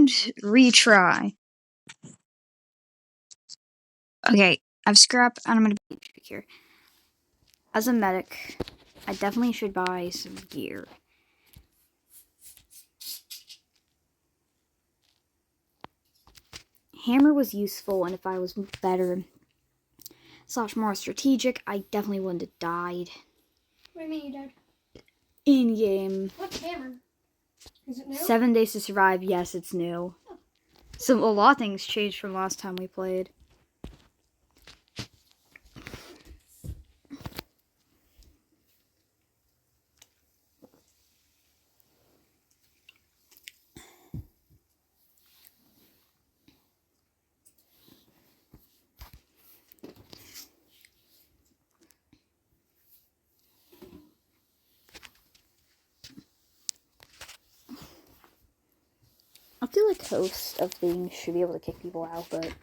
And retry. Okay, I've scrapped, and I'm gonna be here. As a medic, I definitely should buy some gear. Hammer was useful, and if I was better / more strategic, I definitely wouldn't have died. What do you mean you died? In game. What's hammer? Is it new? 7 Days to Survive. Yes, it's new. Oh. So a lot of things changed from last time we played. I feel like hosts of things should be able to kick people out, but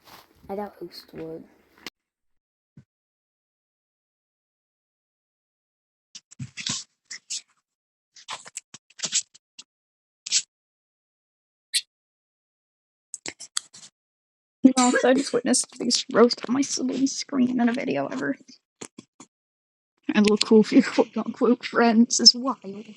I doubt hosts would. No, I just witnessed the biggest roast on my sibling's screen in a video ever. And look cool for your quote-unquote friends is wild.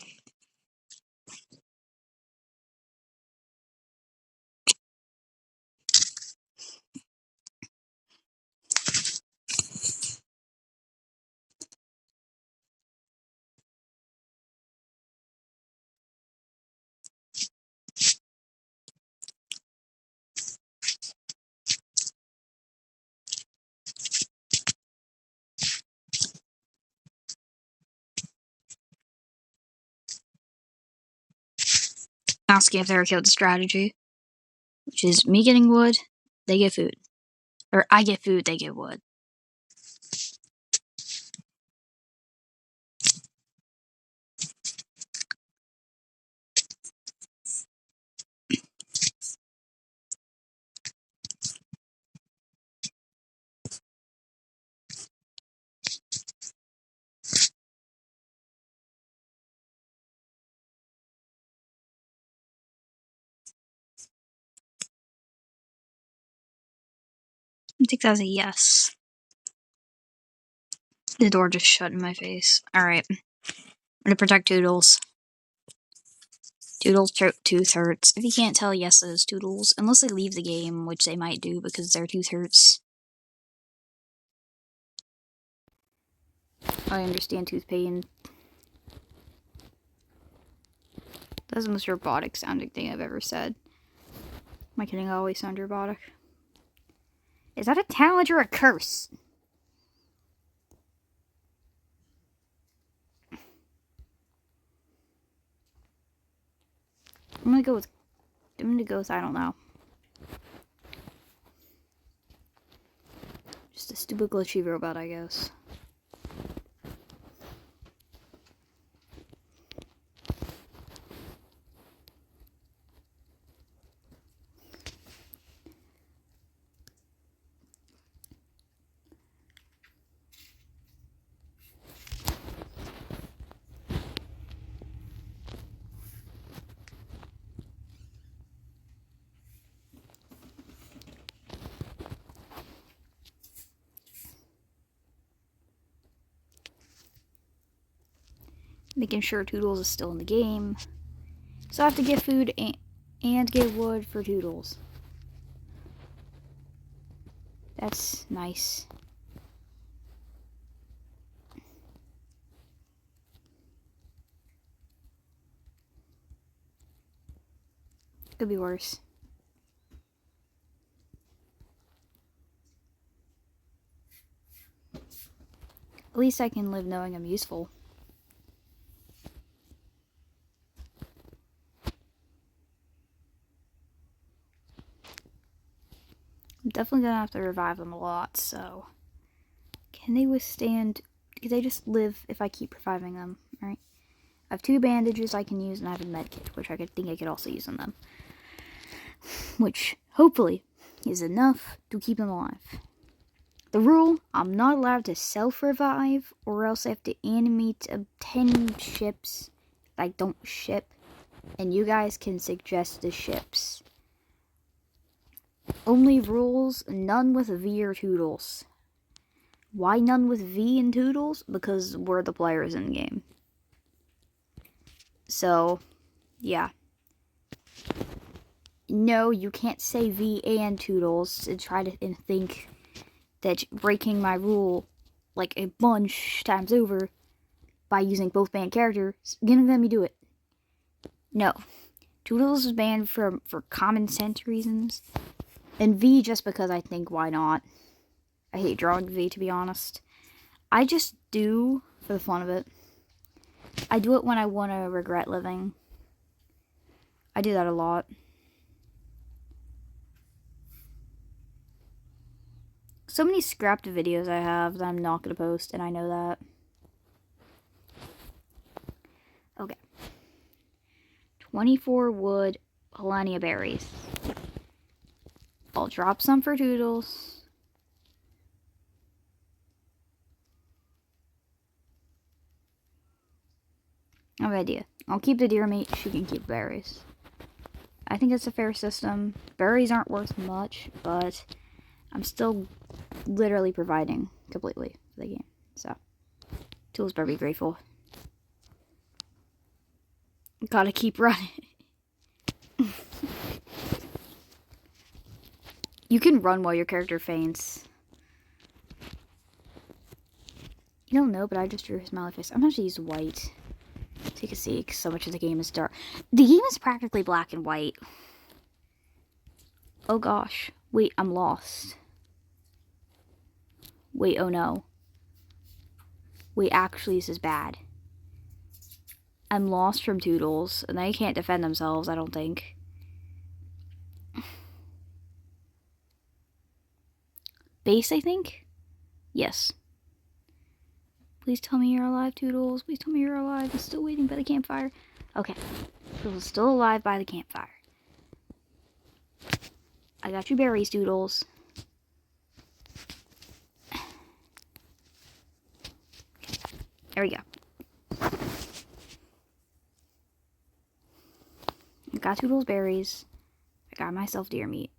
Asking if they ever killed the strategy, which is me getting wood, they get food. Or I get food, they get wood. I think that's a yes. The door just shut in my face. Alright. I'm gonna protect Toodles. Toodles' tooth hurts. If you can't tell, yes, it is Toodles. Unless they leave the game, which they might do because their tooth hurts. I understand tooth pain. That's the most robotic sounding thing I've ever said. Am I kidding? I always sound robotic. Is that a talent or a curse? I'm gonna go with I don't know. Just a stupid glitchy robot, I guess. Making sure Toodles is still in the game. So I have to get food and get wood for Toodles. That's nice. Could be worse. At least I can live knowing I'm useful. I'm definitely gonna have to revive them a lot, so... Can they withstand... Can they just live if I keep reviving them, right? I have 2 bandages I can use, and I have a medkit, which I could also use on them. Which, hopefully, is enough to keep them alive. The rule, I'm not allowed to self-revive, or else I have to animate 10 ships that I don't ship. And you guys can suggest the ships. Only rules, none with V or Toodles. Why none with V and Toodles? Because we're the players in the game. So, yeah. No, you can't say V and Toodles and try to think that breaking my rule like a bunch times over by using both banned characters is gonna let me do it. No. Toodles is banned for common sense reasons. And V just because I think why not. I hate drawing V, to be honest. I just do for the fun of it. I do it when I want to regret living. I do that a lot. So many scrapped videos I have that I'm not going to post, and I know that. Okay. 24 wood, Helenia berries. I'll drop some for Toodles. I have an idea. I'll keep the deer meat, she can keep berries. I think it's a fair system. Berries aren't worth much, but I'm still literally providing completely for the game. So, Toodles better be grateful. Gotta keep running. You can run while your character faints. You don't know, but I just drew his smiley face. I'm gonna use white so you can see, because so much of the game is dark. The game is practically black and white. Oh gosh. Wait, I'm lost. Wait, oh no. Wait, actually this is bad. I'm lost from Toodles, and they can't defend themselves, I don't think. Base, I think? Yes. Please tell me you're alive, Toodles. Please tell me you're alive. I'm still waiting by the campfire. Okay. Toodles is still alive by the campfire. I got you berries, Toodles. There we go. I got Toodles berries. I got myself deer meat.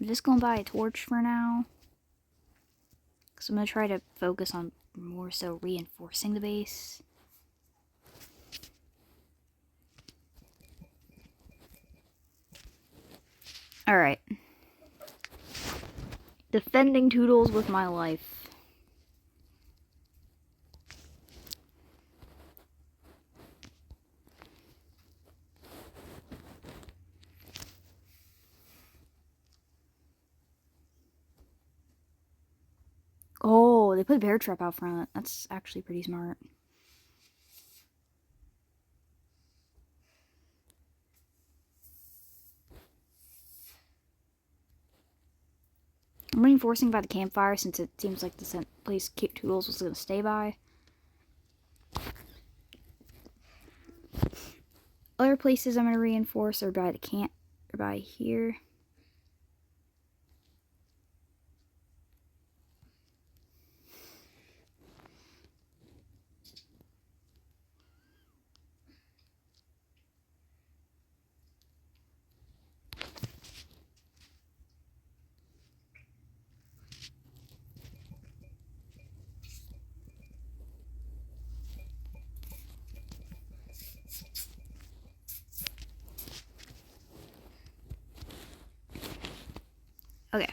I'm just going to buy a torch for now. Because I'm going to try to focus on more so reinforcing the base. Alright. Defending Toodles with my life. Oh, they put a bear trap out front. That's actually pretty smart. I'm reinforcing by the campfire since it seems like the place Toodles was going to stay by. Other places I'm going to reinforce are by the camp, or by here. Okay.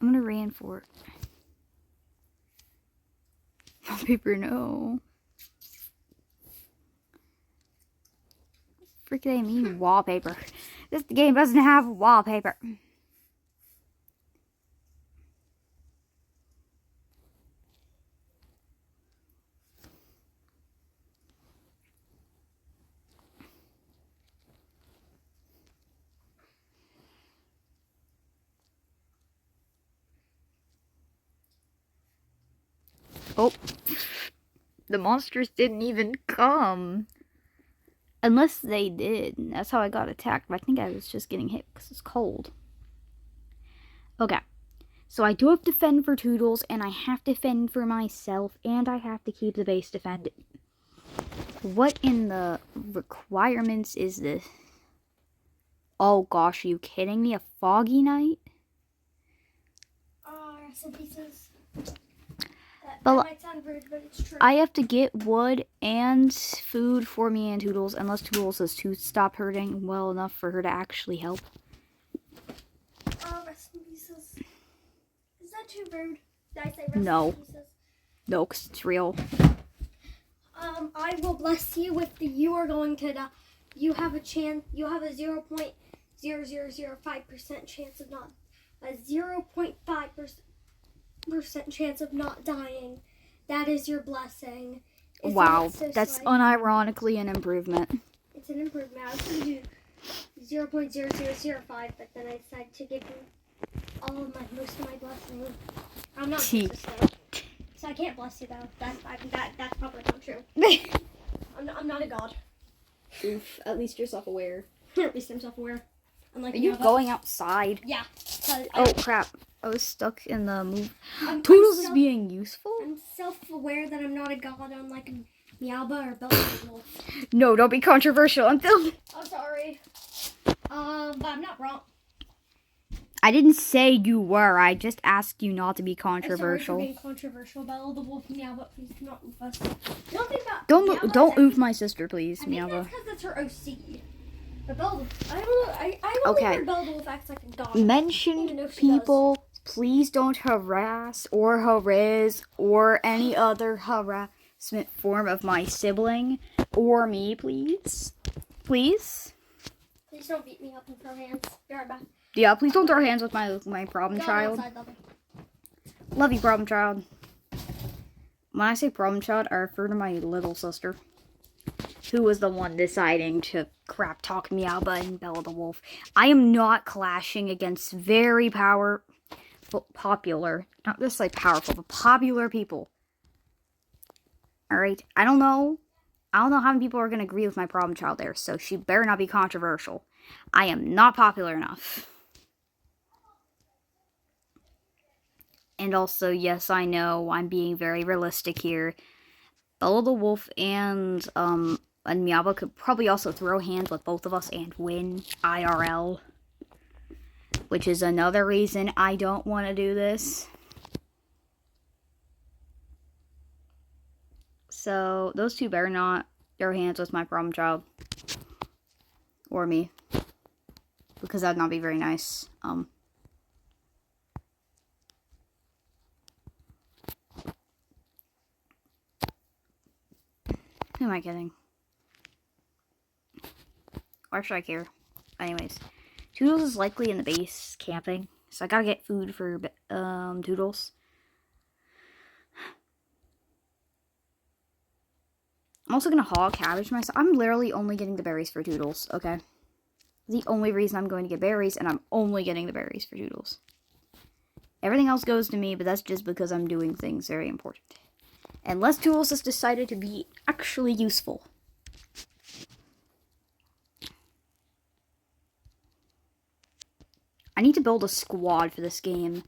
I'm going to reinforce. Wallpaper, no. Freaking I mean wallpaper. This game doesn't have wallpaper. Oh, the monsters didn't even come. Unless they did. That's how I got attacked. But I think I was just getting hit because it's cold. Okay. So I do have to fend for Toodles, and I have to fend for myself, and I have to keep the base defended. What in the requirements is this? Oh gosh, are you kidding me? A foggy night? Some pieces. That But might sound rude, but it's true. I have to get wood and food for me and Toodles, unless Toodles' tooth stop hurting well enough for her to actually help. Rest in pieces. Is that too rude? Did I say rest No. in pieces? No, 'cause it's real. I will bless you with the you are going to die. You have a chance. You have a 0.0005% chance of not. A 0.5% chance of not dying. That is your blessing. Wow, So that's slight. unironically an improvement. It's an improvement. I was going to do 0.0005, but then I decided to give you most of my blessing. I'm not Jesus, though. So I can't bless you, though. That's probably not true. I'm not a god. Oof, at least you're self-aware. At least I'm self-aware. Are you going outside? Yeah. Oh crap, I was stuck in the move. Toodles is being useful? I'm self-aware that I'm not a god unlike Meowba or Belzebub. No, don't be controversial. I'm sorry. But I'm not wrong. I didn't say you were. I just asked you not to be controversial. I'm sorry for being controversial. Bella the Wolf, Meowba, please do not oof us. Don't oof my sister, please, Meowba. I think that's because that's her OC. But Bella, I don't know. I only heard Bella the Wolf acts like a dog. Mentioned people, please don't harass or harass or any other harassment form of my sibling or me, please. Please? Please don't beat me up and throw hands. Be right back. Yeah, please don't throw hands with my problem child. Outside, Love you, problem child. When I say problem child, I refer to my little sister, who was the one deciding to crap talk Meowba and Bella the Wolf. I am not clashing against very popular, not just like powerful, but popular people. Alright, I don't know how many people are going to agree with my problem child there, so she better not be controversial. I am not popular enough. And also, yes, I know I'm being very realistic here. Bella the Wolf and Meowba could probably also throw hands with both of us and win IRL. Which is another reason I don't want to do this. So, those two better not throw hands with my problem child. Or me. Because that'd not be very nice. Who am I kidding? Why should I care? Anyways, Toodles is likely in the base camping, so I gotta get food for Toodles. I'm also gonna hog cabbage myself. I'm literally only getting the berries for Toodles, okay? The only reason I'm going to get berries, and I'm only getting the berries for Toodles. Everything else goes to me, but that's just because I'm doing things very important. Unless Toodles has decided to be actually useful. I need to build a squad for this game.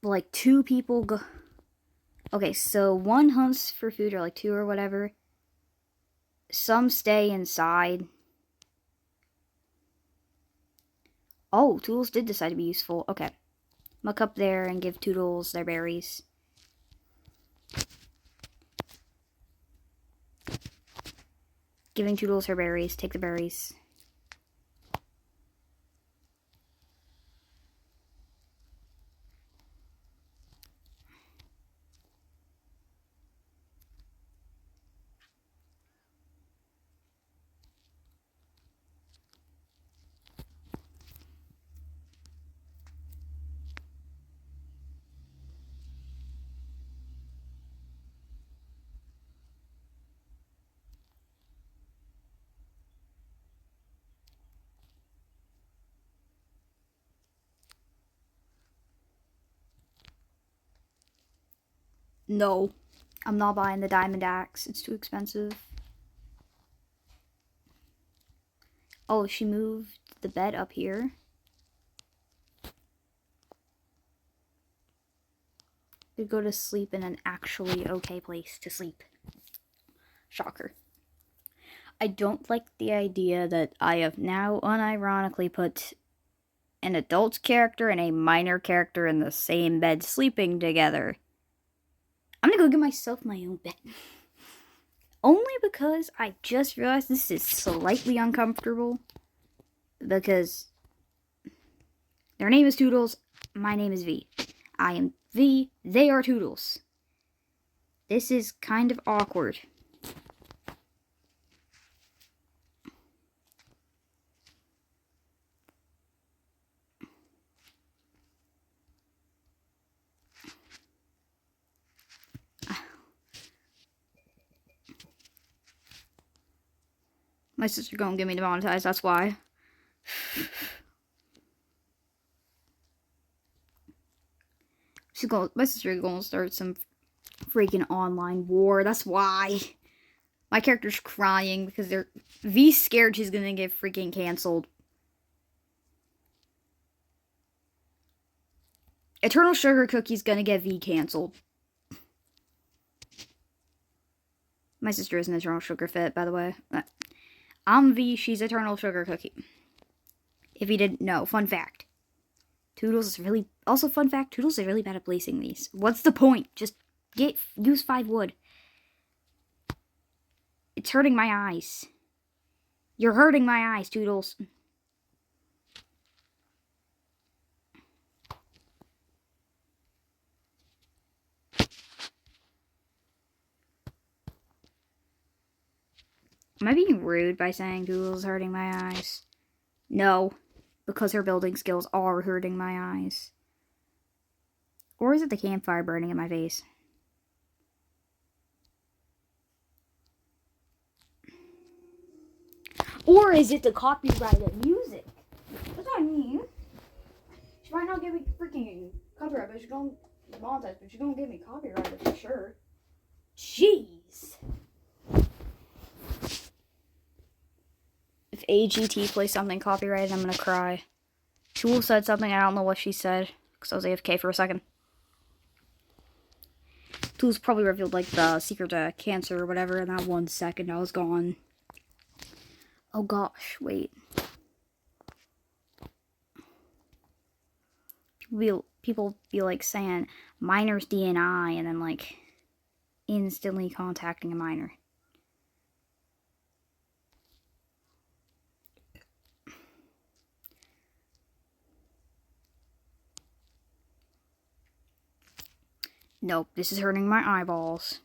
Like, 2 people go... Okay, so 1 hunts for food, or like 2 or whatever. Some stay inside. Oh, Toodles did decide to be useful. Okay. Muck up there and give Toodles their berries. Giving Toodles her berries. Take the berries. No. I'm not buying the diamond axe. It's too expensive. Oh, she moved the bed up here. To go to sleep in an actually okay place to sleep. Shocker. I don't like the idea that I have now unironically put an adult character and a minor character in the same bed sleeping together. I'm gonna go get myself my own bed. Only because I just realized this is slightly uncomfortable. Because their name is Toodles, my name is Vee. I am Vee, they are Toodles. This is kind of awkward. My sister gonna get me demonetized, that's why. My sister gonna start some freaking online war, that's why. My character's crying because V's scared she's gonna get freaking canceled. Eternal Sugar Cookie's gonna get V canceled. My sister is an Eternal Sugar Fit, by the way. I'm V, she's Eternal Sugar Cookie. If you didn't know, fun fact. Toodles is really... Also, fun fact, Toodles is really bad at placing these. What's the point? Just use 5 wood. It's hurting my eyes. You're hurting my eyes, Toodles. Am I being rude by saying Toodles is hurting my eyes? No, because her building skills are hurting my eyes. Or is it the campfire burning in my face? Or is it the copyrighted music? That's what I mean. She might not give me freaking copyright, but she's gonna monetize, but she's gonna give me copyrighted for sure. Jeez. If AGT plays something copyrighted, I'm gonna cry. Tool said something, I don't know what she said, because I was AFK for a second. Tool's probably revealed, like, the secret to cancer or whatever, in that 1 second I was gone. Oh gosh, wait. People be like saying miner's DNI and then like instantly contacting a miner. Nope, this is hurting my eyeballs.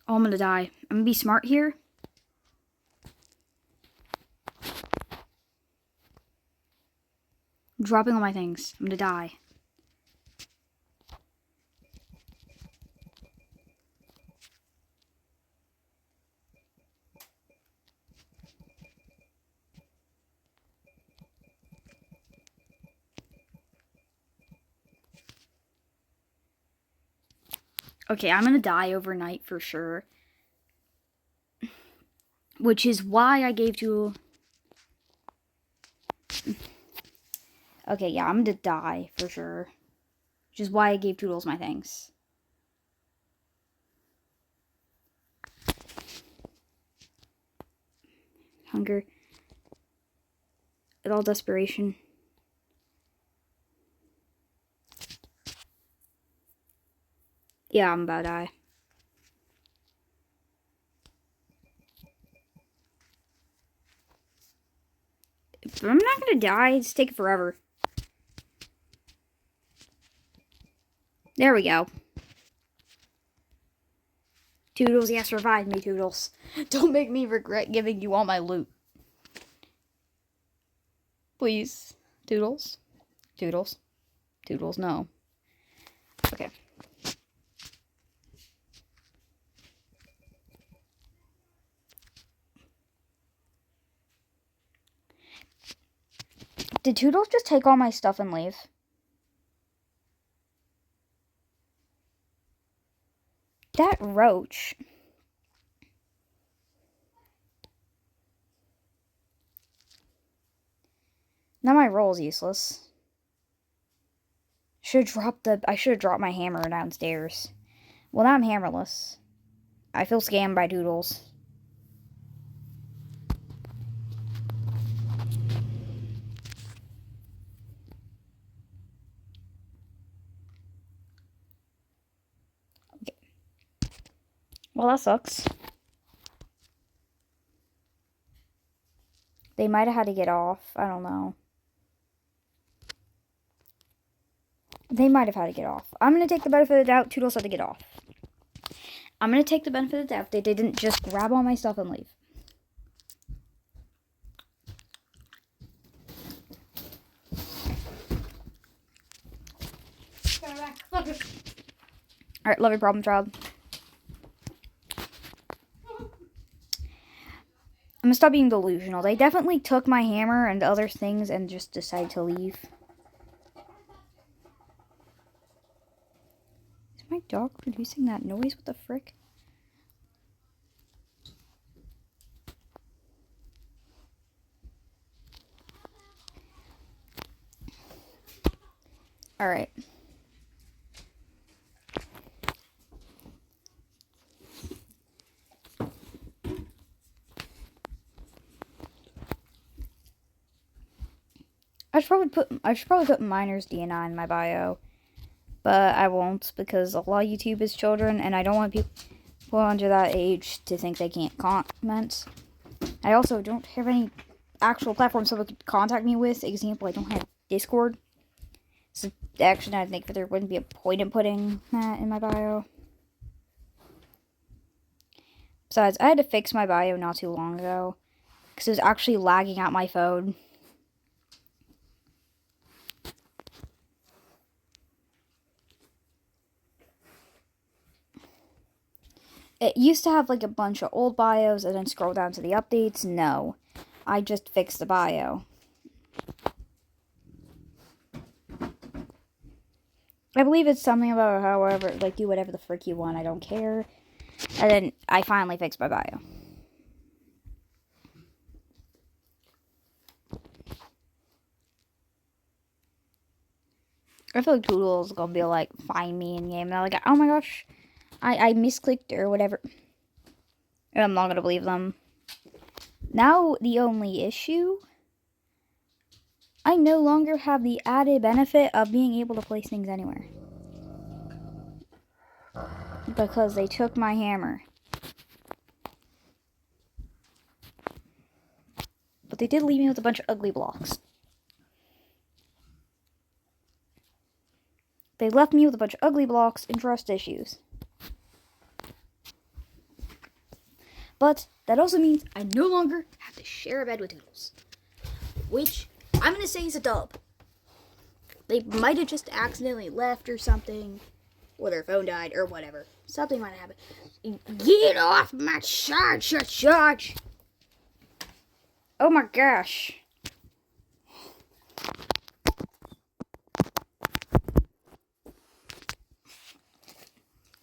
Oh, I'm gonna die. I'm gonna be smart here. I'm dropping all my things. I'm gonna die. Okay, I'm gonna die overnight for sure. Which is why I gave to... Okay, yeah, I'm gonna die for sure. Which is why I gave Toodles my things. Hunger. With all desperation. Yeah, I'm about to die. If I'm not gonna die, it's taking forever. There we go. Toodles, yes, revive me, Toodles. Don't make me regret giving you all my loot. Please, Toodles. Toodles. Toodles, no. Okay. Did Toodles just take all my stuff and leave? That roach. Now my roll's useless. I should have dropped my hammer downstairs. Well, now I'm hammerless. I feel scammed by Toodles. Okay. Well, that sucks. They might have had to get off. I don't know. They might have had to get off. I'm going to take the benefit of the doubt. Toodles had to get off. I'm going to take the benefit of the doubt. They didn't just grab all my stuff and leave. Alright, love your problem, child. I'm gonna stop being delusional. They definitely took my hammer and other things and just decided to leave. Is my dog producing that noise? What the frick? Alright. I should probably put minors DNI in my bio, but I won't because a lot of YouTube is children, and I don't want people under that age to think they can't comment. I also don't have any actual platform someone could contact me with. Example, I don't have Discord, so actually I think that there wouldn't be a point in putting that in my bio. Besides, I had to fix my bio not too long ago because it was actually lagging out my phone. It used to have like a bunch of old bios and then scroll down to the updates. No, I just fixed the bio. I believe it's something about however, like do whatever the frick you want, I don't care. And then I finally fixed my bio. I feel like Toodles is gonna be like, find me in game. And they're like, oh my gosh, I misclicked or whatever. And I'm not gonna believe them. Now, the only issue, I no longer have the added benefit of being able to place things anywhere. Because they took my hammer. But they did leave me with a bunch of ugly blocks. They left me with a bunch of ugly blocks and trust issues. But that also means I no longer have to share a bed with Toodles. Which I'm going to say is a dub. They might have just accidentally left or something. Or their phone died or whatever. Something might have happened. Get off my charge. Oh my gosh.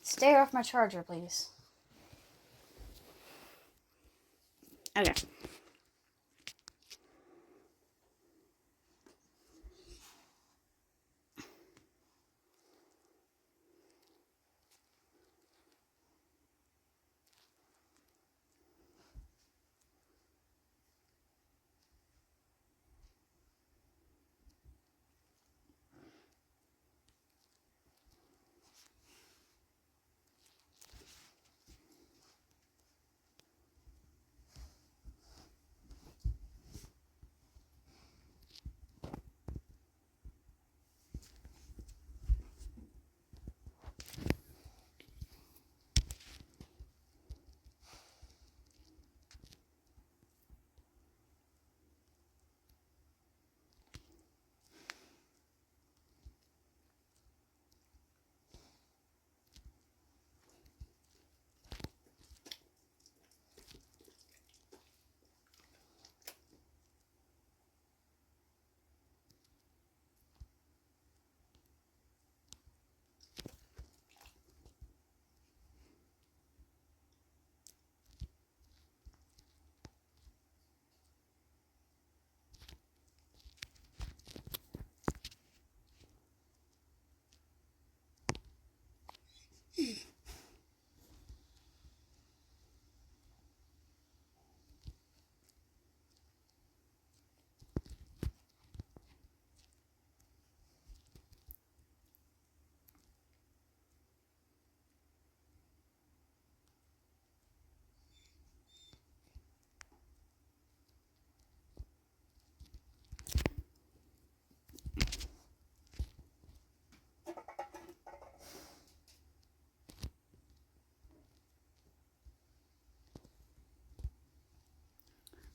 Stay off my charger, please. Okay.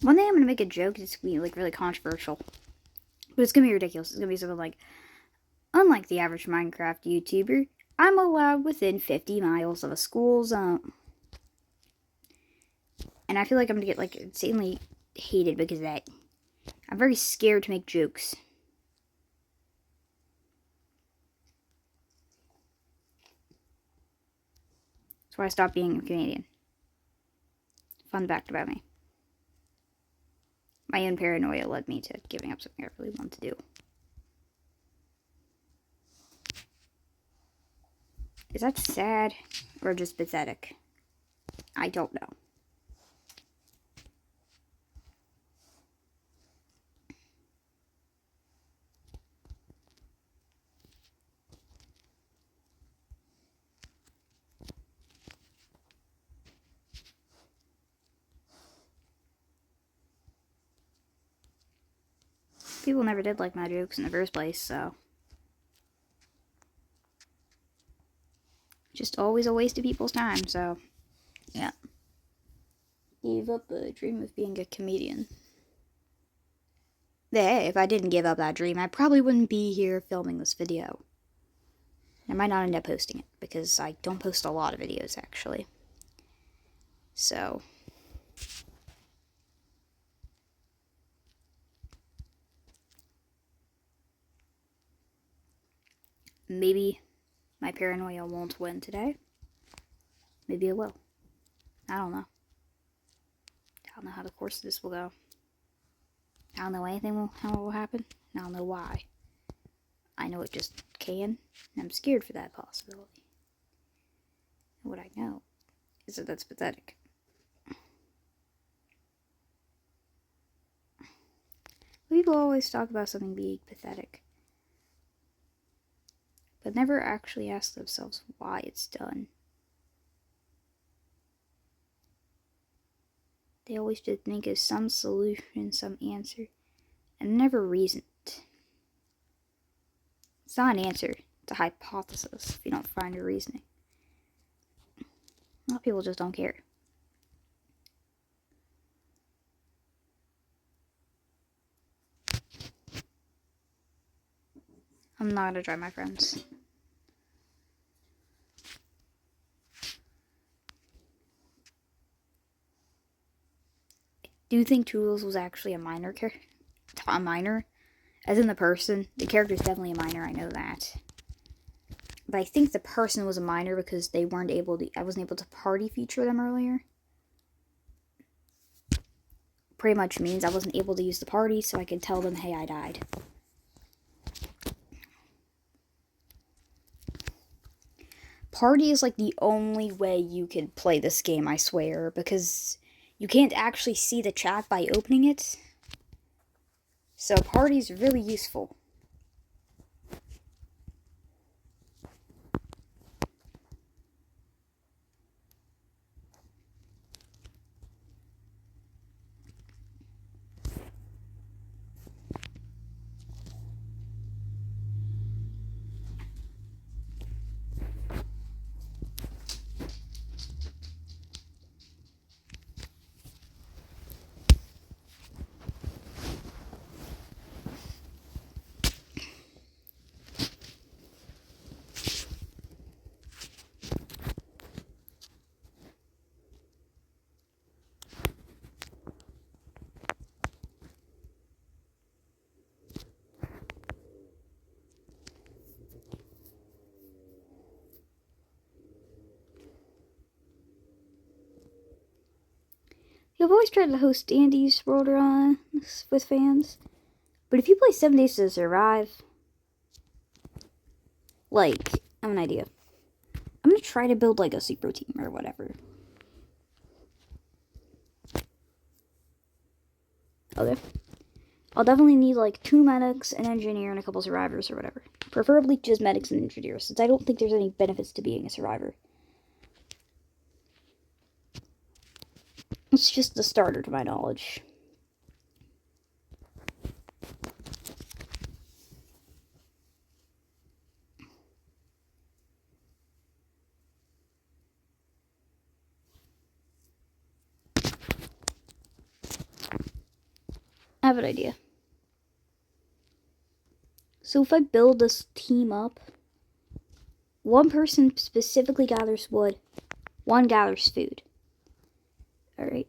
One day I'm gonna make a joke that's gonna be like really controversial, but it's gonna be ridiculous. It's gonna be something like, unlike the average Minecraft YouTuber, I'm allowed within 50 miles of a school zone. And I feel like I'm gonna get like insanely hated because of that. I'm very scared to make jokes. That's why I stopped being a comedian. Fun fact about me. My own paranoia led me to giving up something I really wanted to do. Is that sad or just pathetic? I don't know. People never did like my jokes in the first place, so. Just always a waste of people's time, so. Yeah. Gave up the dream of being a comedian. Hey, if I didn't give up that dream, I probably wouldn't be here filming this video. I might not end up posting it, because I don't post a lot of videos, actually. So. Maybe my paranoia won't win today. Maybe it will. I don't know. I don't know how the course of this will go. I don't know how it will happen. I don't know why. I know it just can, and I'm scared for that possibility. And what I know is that that's pathetic. People always talk about something being pathetic, but never actually ask themselves why it's done. They always just think of some solution, some answer, and never reason it. It's not an answer, it's a hypothesis if you don't find your reasoning. A lot of people just don't care. I'm not gonna try, my friends. Do you think Toodles was actually a minor character? A minor? As in the person? The character's definitely a minor, I know that. But I think the person was a minor because I wasn't able to party feature them earlier. Pretty much means I wasn't able to use the party, so I could tell them, hey, I died. Party is like the only way you could play this game, I swear, because you can't actually see the chat by opening it. So party's really useful. I've always tried to host Andy's World Run with fans. But if you play 7 Days to Survive, like, I have an idea. I'm gonna try to build like a super team or whatever. Okay. I'll definitely need like 2 medics, an engineer, and a couple survivors or whatever. Preferably just medics and engineers, since I don't think there's any benefits to being a survivor. It's just the starter to my knowledge. have an idea. So if I build this team up, one person specifically gathers wood, one gathers food. Alright.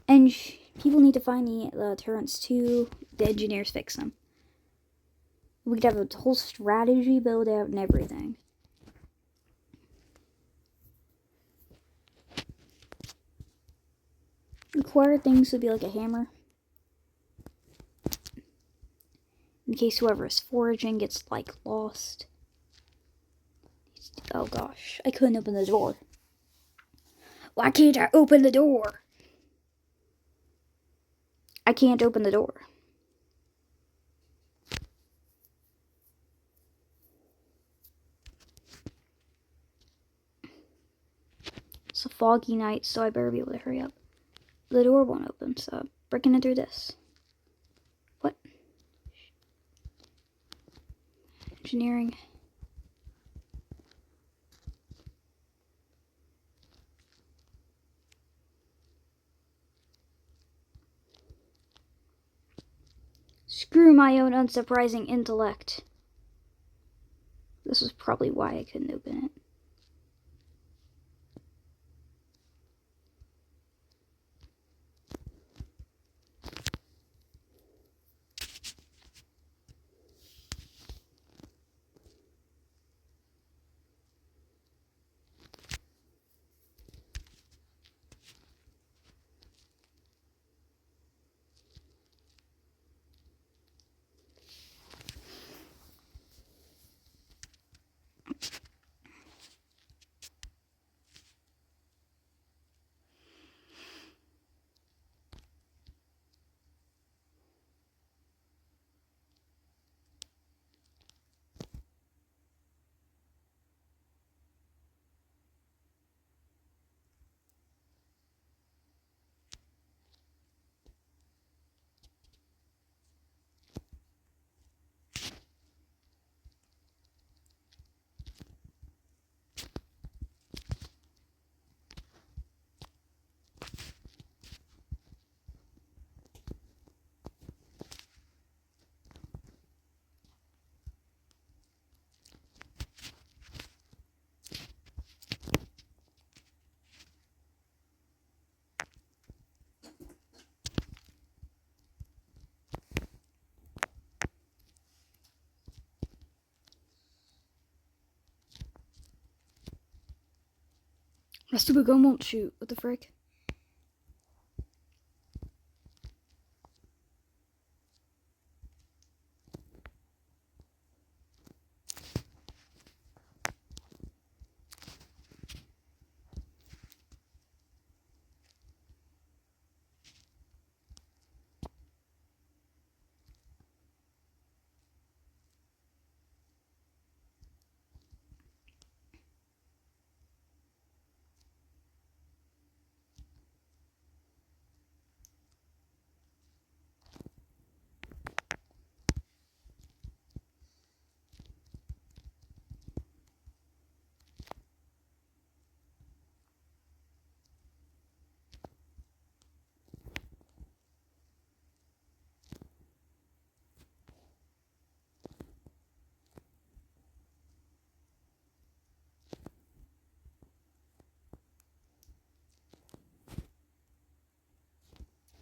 And people need to find the turrets too. The engineers fix them. We could have a whole strategy build out and everything. Required things would be like a hammer. In case whoever is foraging gets, like, lost. Oh gosh, I couldn't open the door. Why can't I open the door? I can't open the door. It's a foggy night, so I better be able to hurry up. The door won't open, so I'm breaking it through this. What? Engineering. Screw my own unsurprising intellect. This is probably why I couldn't open it. My stupid gun won't shoot. What the frick?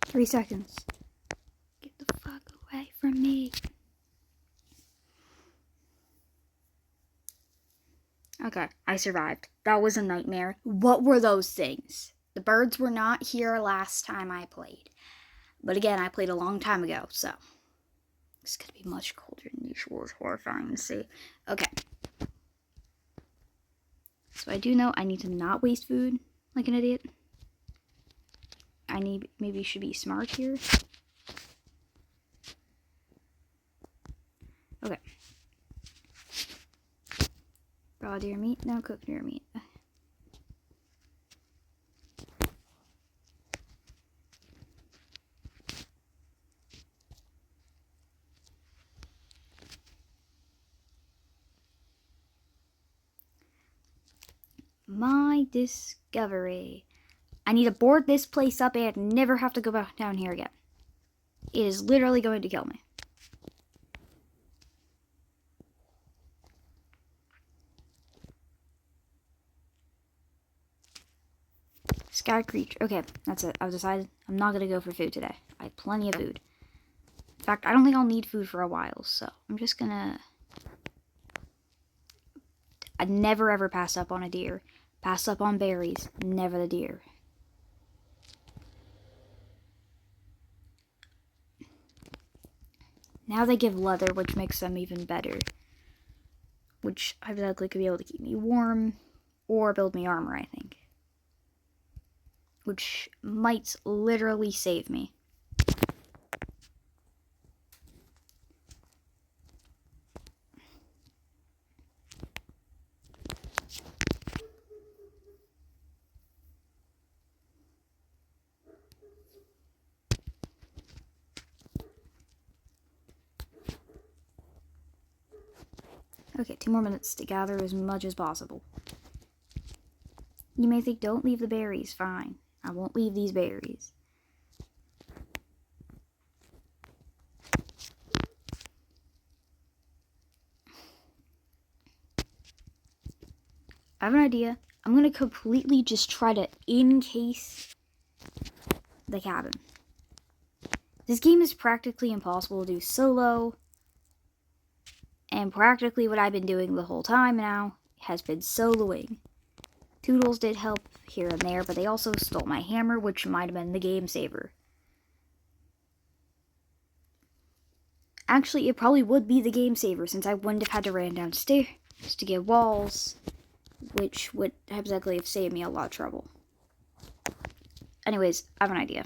Three seconds. Get the fuck away from me. Okay, I survived. That was a nightmare. What were those things? The birds were not here last time I played. But again, I played a long time ago, so it's gonna be much colder than usual. It's horrifying to see. Okay. So I do know I need to not waste food like an idiot. Maybe should be smart here. Okay. Raw deer meat, no cooked deer meat. My discovery. I need to board this place up and never have to go back down here again. It is literally going to kill me. Sky creature. Okay, that's it. I've decided I'm not going to go for food today. I have plenty of food. In fact, I don't think I'll need food for a while, so I'm just going to... I never ever pass up on a deer. Pass up on berries. Never the deer. Now they give leather, which makes them even better. Which hypothetically could be able to keep me warm or build me armor, I think. Which might literally save me. Okay, 2 more minutes to gather as much as possible. You may think, don't leave the berries. Fine. I won't leave these berries. I have an idea. I'm going to completely just try to encase the cabin. This game is practically impossible to do solo. And practically what I've been doing the whole time now has been soloing. Toodles did help here and there, but they also stole my hammer, which might have been the game saver. Actually, it probably would be the game saver, since I wouldn't have had to run downstairs to get walls, which would hypothetically have saved me a lot of trouble. Anyways, I have an idea.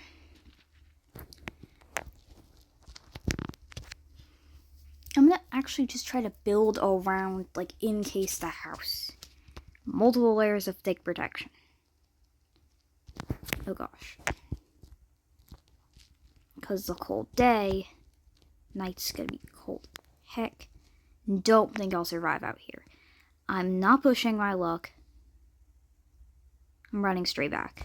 I'm gonna actually just try to build around, like, encase the house. Multiple layers of thick protection. Oh gosh. Because the cold day, night's gonna be cold. Heck, don't think I'll survive out here. I'm not pushing my luck. I'm running straight back.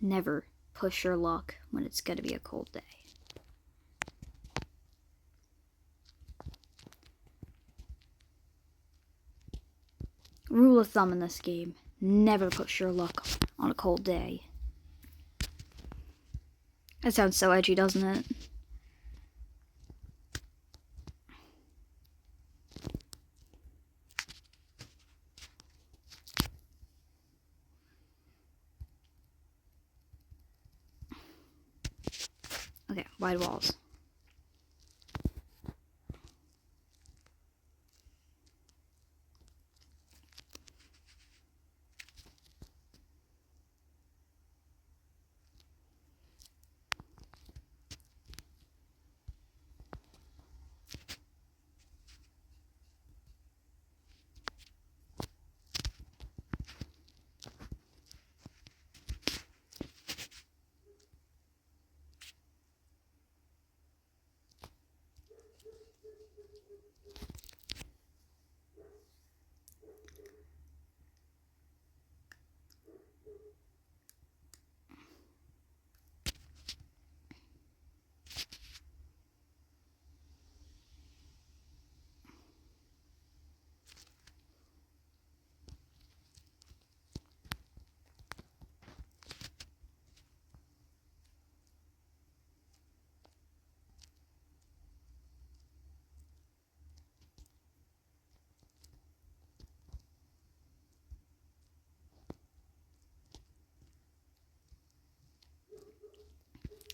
Never push your luck when it's gonna be a cold day. Rule of thumb in this game, never push your luck on a cold day. That sounds so edgy, doesn't it? Okay, wide walls.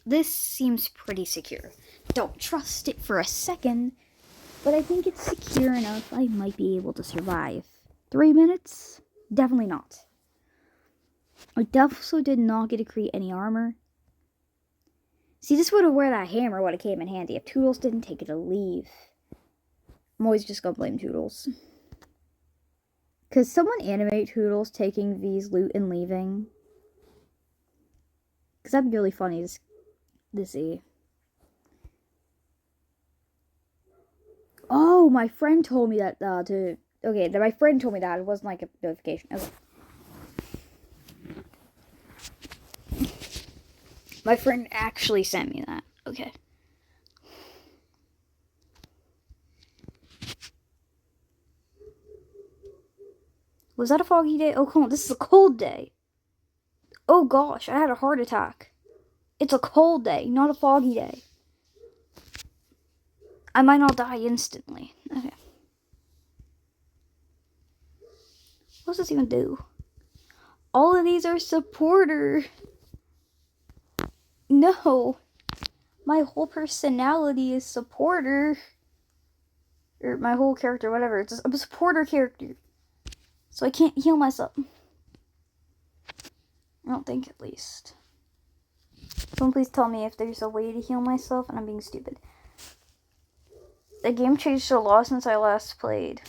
This seems pretty secure. Don't trust it for a second, but I think it's secure enough I might be able to survive. 3 minutes? Definitely not. I also did not get to create any armor. See, this would have where that hammer would have came in handy if Toodles didn't take it to leave. I'm always just gonna blame Toodles. Could someone animate Toodles taking V's loot and leaving? Because that'd be really funny to see. Oh, my friend told me that to Okay, my friend told me that. It wasn't like a notification. Okay. My friend actually sent me that. Okay. Was that a foggy day? Oh, come on. This is a cold day. Oh, gosh. I had a heart attack. It's a cold day, not a foggy day. I might not die instantly. Okay. What does this even do? All of these are supporter. No. My whole personality is supporter. Or my whole character, whatever. I'm a supporter character. So I can't heal myself. I don't think, at least. Someone please tell me if there's a way to heal myself and I'm being stupid. The game changed a lot since I last played.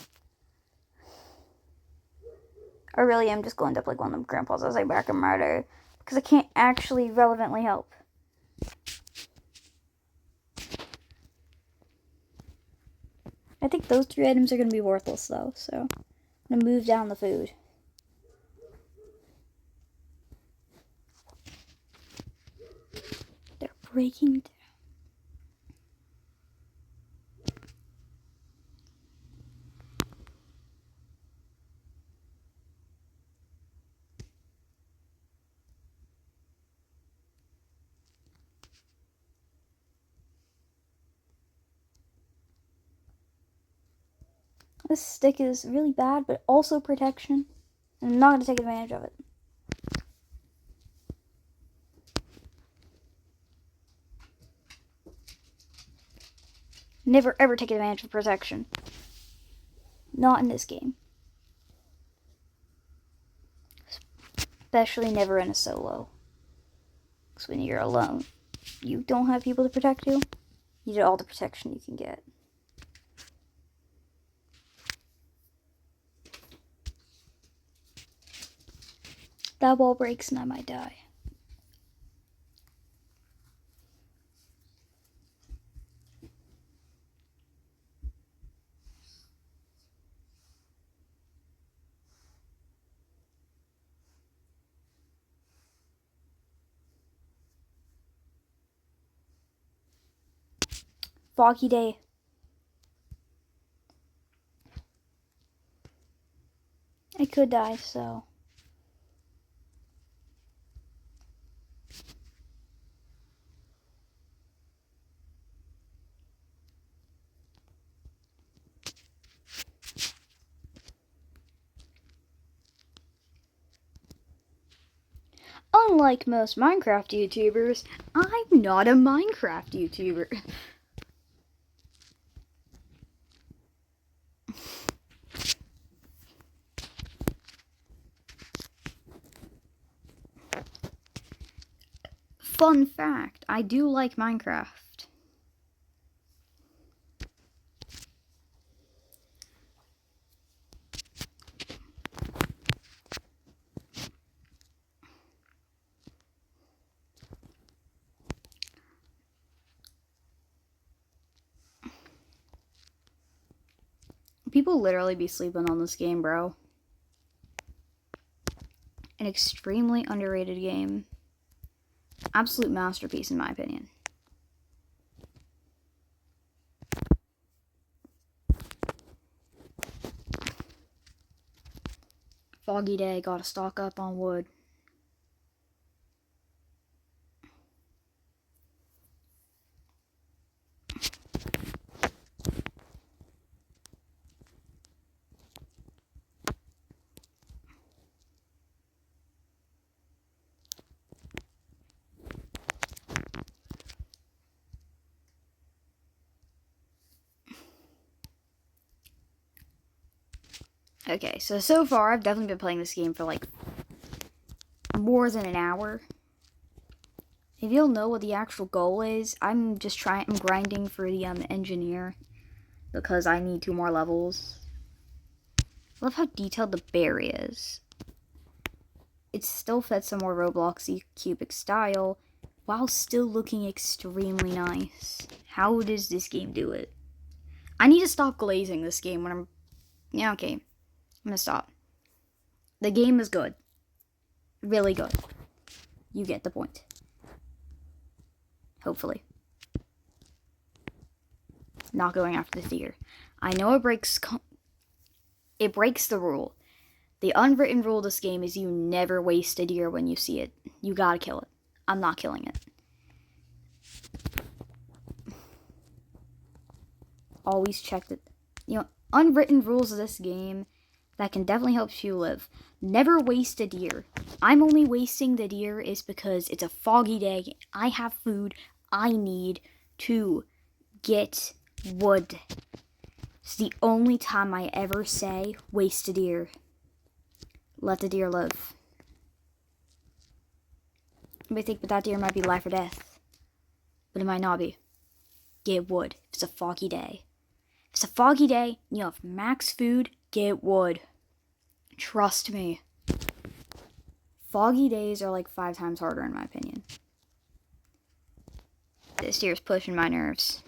I really am just going to up like one of them grandpas as I back and murder. Because I can't actually relevantly help. I think those 3 items are going to be worthless though, so I'm going to move down the food. They're breaking down. This stick is really bad, but also protection. And I'm not going to take advantage of it. Never ever take advantage of protection. Not in this game. Especially never in a solo. Because when you're alone, you don't have people to protect you. You get all the protection you can get. That wall breaks and I might die. Foggy day. I could die, so. Unlike most Minecraft YouTubers, I'm not a Minecraft YouTuber. Fun fact, I do like Minecraft. People literally be sleeping on this game, bro. An extremely underrated game. Absolute masterpiece, in my opinion. Foggy day, gotta stock up on wood. Okay, so far I've definitely been playing this game for like more than an hour. If you'll know what the actual goal is, I'm grinding for the engineer because I need 2 more levels. I love how detailed the berry is. It's still fed some more Robloxy cubic style while still looking extremely nice. How does this game do it? I need to stop glazing this game when I'm Yeah, okay. I'm gonna stop. The game is good. Really good. You get the point. Hopefully. Not going after the deer. I know it breaks the rule. The unwritten rule of this game is you never waste a deer when you see it. You gotta kill it. I'm not killing it. Always check that. Unwritten rules of this game that can definitely help you live. Never waste a deer. I'm only wasting the deer is because it's a foggy day. I have food. I need to get wood. It's the only time I ever say waste a deer. Let the deer live. You may think, but that deer might be life or death. But it might not be. Get wood. If it's a foggy day. If it's a foggy day, you have max food, get wood. Trust me. Foggy days are like 5 times harder in my opinion. This deer's pushing my nerves.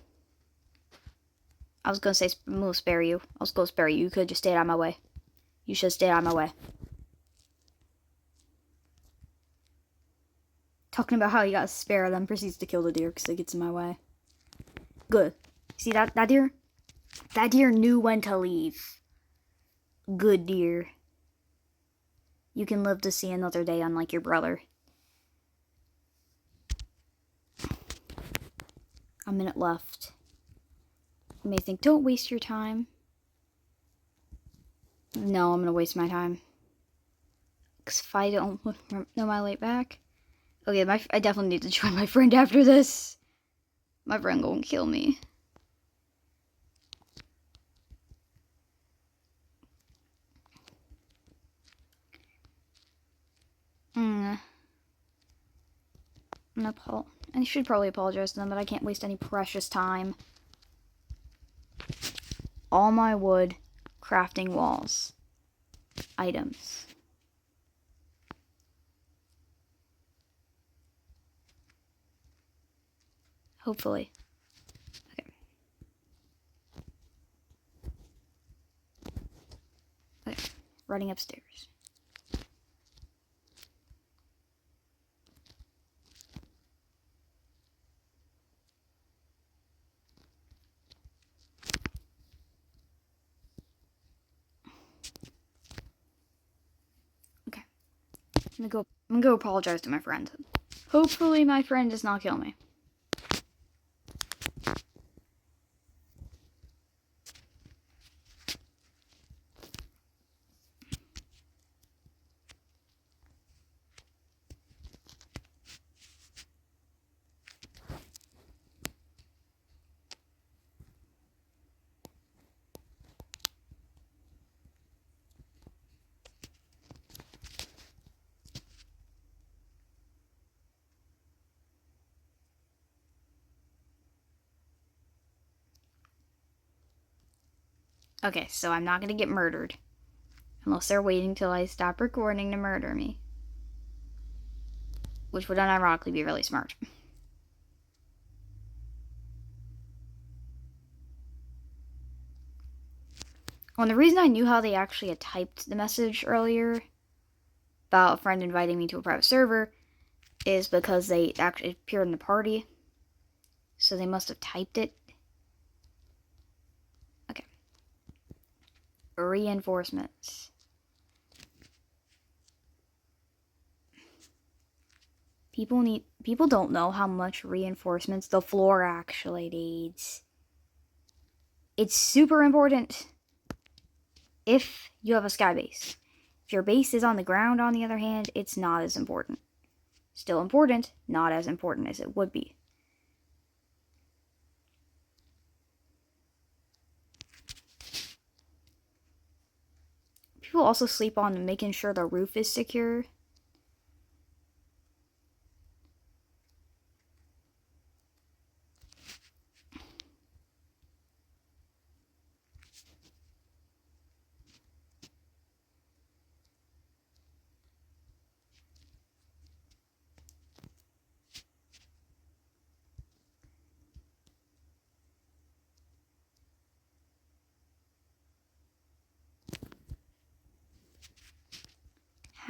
I was gonna say I'm gonna spare you. I was gonna spare you. You could just stay out of my way. You should stay out of my way. Talking about how you gotta spare them, proceeds to kill the deer because it gets in my way. Good. See that deer? That deer knew when to leave. Good deer. You can live to see another day, unlike your brother. A minute left. You may think, don't waste your time. No, I'm gonna waste my time. Because if I don't know my way back... Okay, I definitely need to join my friend after this. My friend gonna kill me. I should probably apologize to them, but I can't waste any precious time. All my wood, crafting walls, items. Hopefully. Okay, running upstairs. Okay. I'm gonna go apologize to my friend. Hopefully my friend does not kill me. Okay, so I'm not gonna get murdered. Unless they're waiting till I stop recording to murder me. Which would unironically be really smart. Well, the reason I knew how they actually had typed the message earlier about a friend inviting me to a private server is because they actually appeared in the party. So they must have typed it. Okay. Reinforcements. People don't know how much reinforcements the floor actually needs. It's super important if you have a sky base. If your base is on the ground, on the other hand, it's not as important. Still important, not as important as it would be. People also sleep on making sure the roof is secure.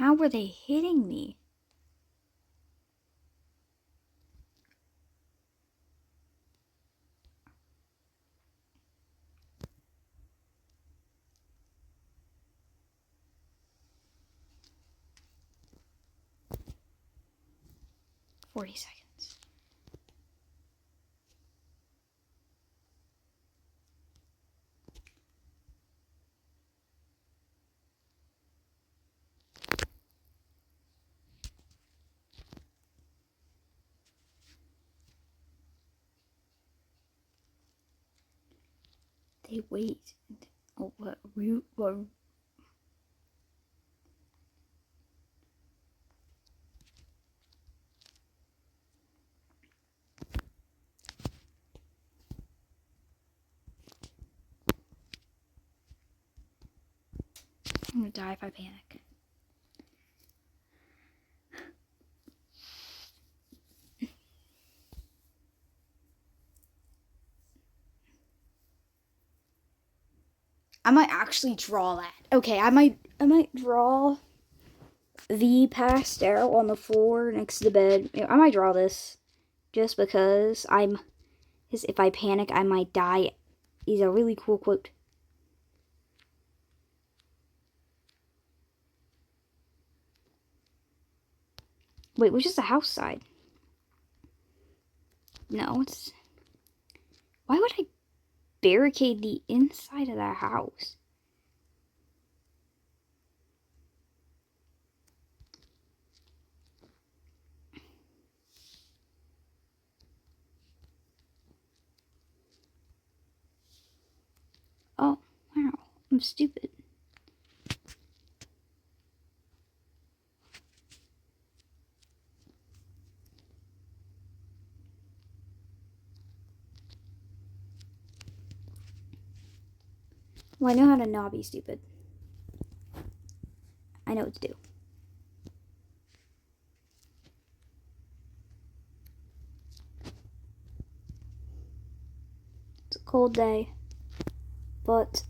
How were they hitting me? $40. They wait. Oh, what root? What? I'm gonna die if I panic. I might actually draw that. Okay, I might draw V passed out on the floor next to the bed. I might draw this just because because if I panic, I might die. Is a really cool quote. Wait, which is the house side? No, it's... Why would I barricade the inside of the house? Oh, wow. I'm stupid. Well, I know how to not be stupid. I know what to do. It's a cold day, but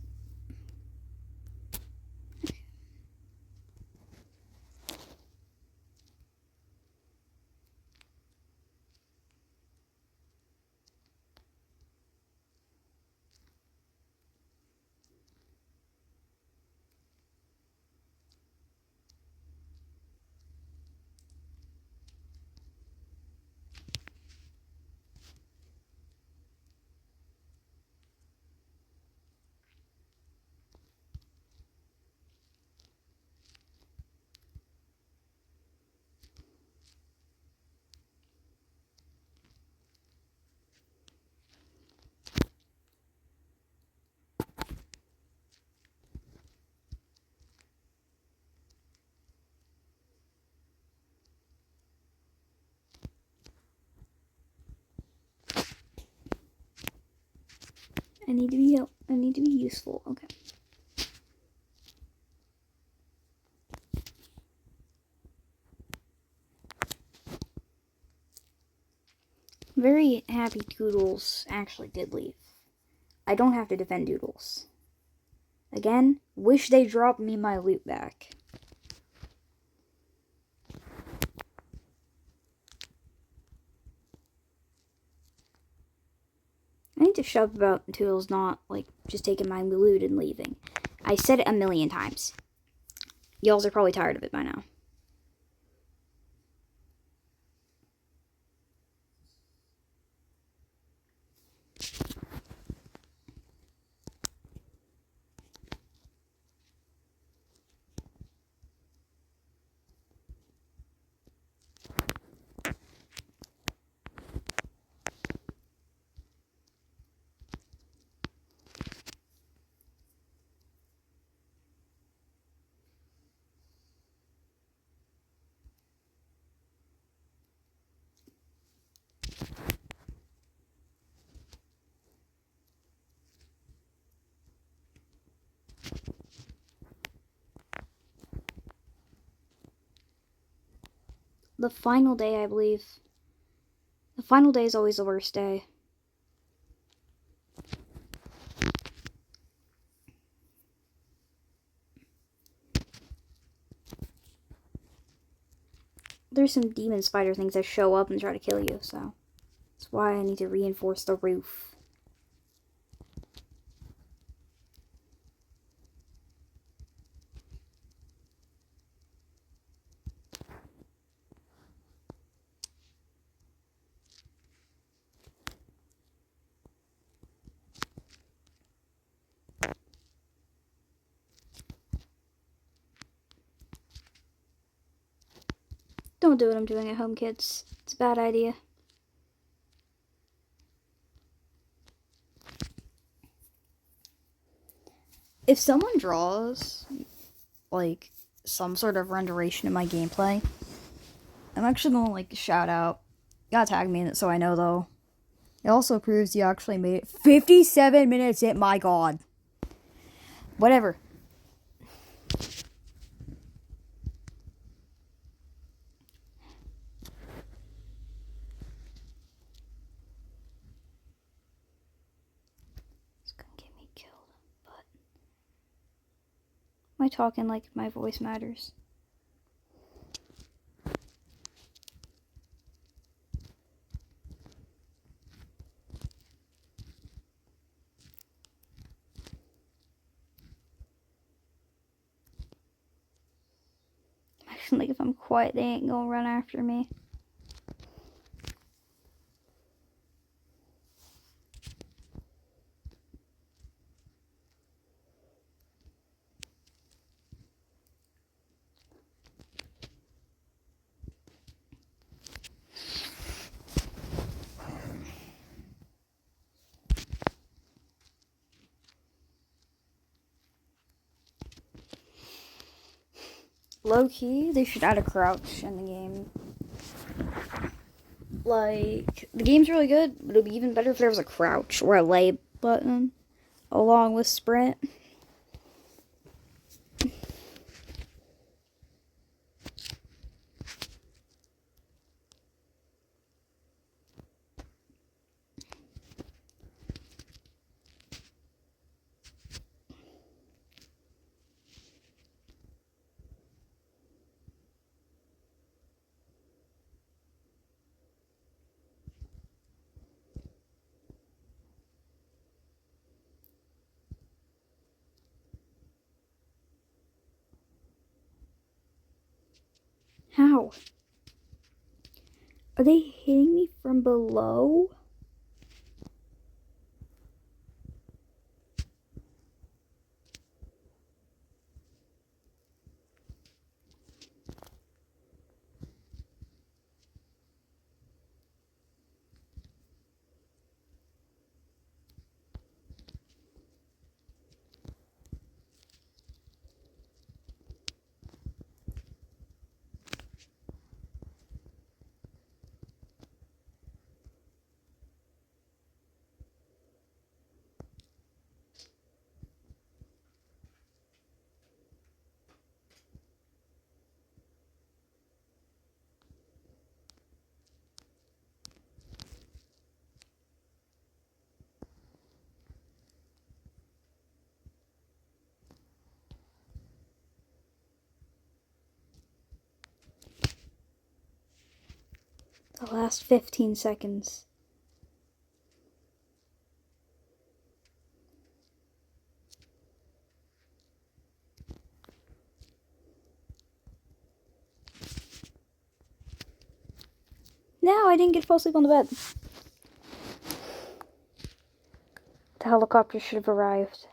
I need to be useful. Okay. Very happy Toodles actually did leave. I don't have to defend Doodles. Again, wish they dropped me my loot back. I need to shove about Toodles not, like, just taking my loot and leaving. I said it a million times. Y'alls are probably tired of it by now. The final day, I believe. The final day is always the worst day. there's some demon spider things that show up and try to kill you, so that's why I need to reinforce the roof. Don't do what I'm doing at home, kids. It's a bad idea. If someone draws, like, some sort of renderation in my gameplay, I'm actually gonna, like, shout out. You gotta tag me in it so I know, though. It also proves you actually made it 57 minutes in. My god. Whatever. It's gonna get me killed, but am I talking like my voice matters? Like, if I'm quiet, they ain't gonna run after me. Low-key, they should add a crouch in the game. Like, the game's really good, but it would be even better if there was a crouch or a lay button along with sprint. How? Are they hitting me from below? The last 15 seconds. No, I didn't get to fall asleep on the bed. The helicopter should have arrived.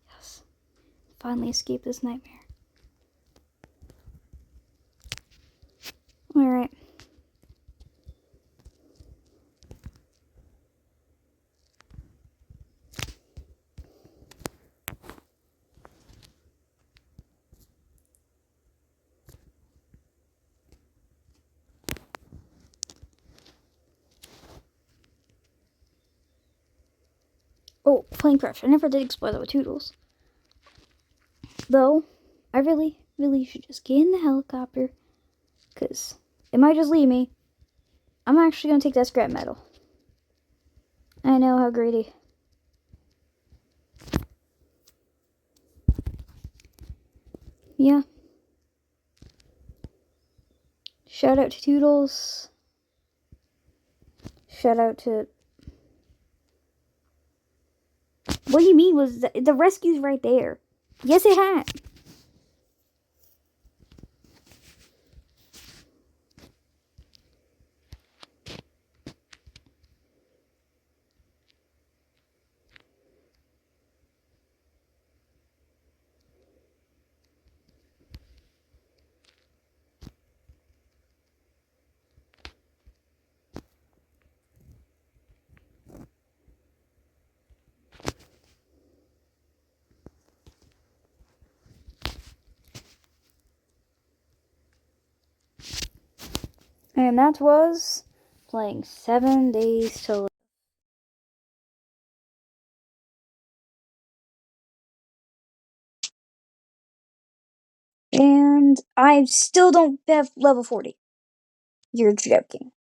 Yes. Finally escape this nightmare. Alright. Oh, plane crash. I never did explore that with Toodles. Though, I really should just get in the helicopter. Because It might just leave me. I'm actually gonna take that scrap metal. I know, how greedy. Yeah. Shout out to Toodles. Shout out to... What do you mean was the rescue's right there? Yes, it had. And that was playing 7 Days to Live. And I still don't have level 40. You're joking.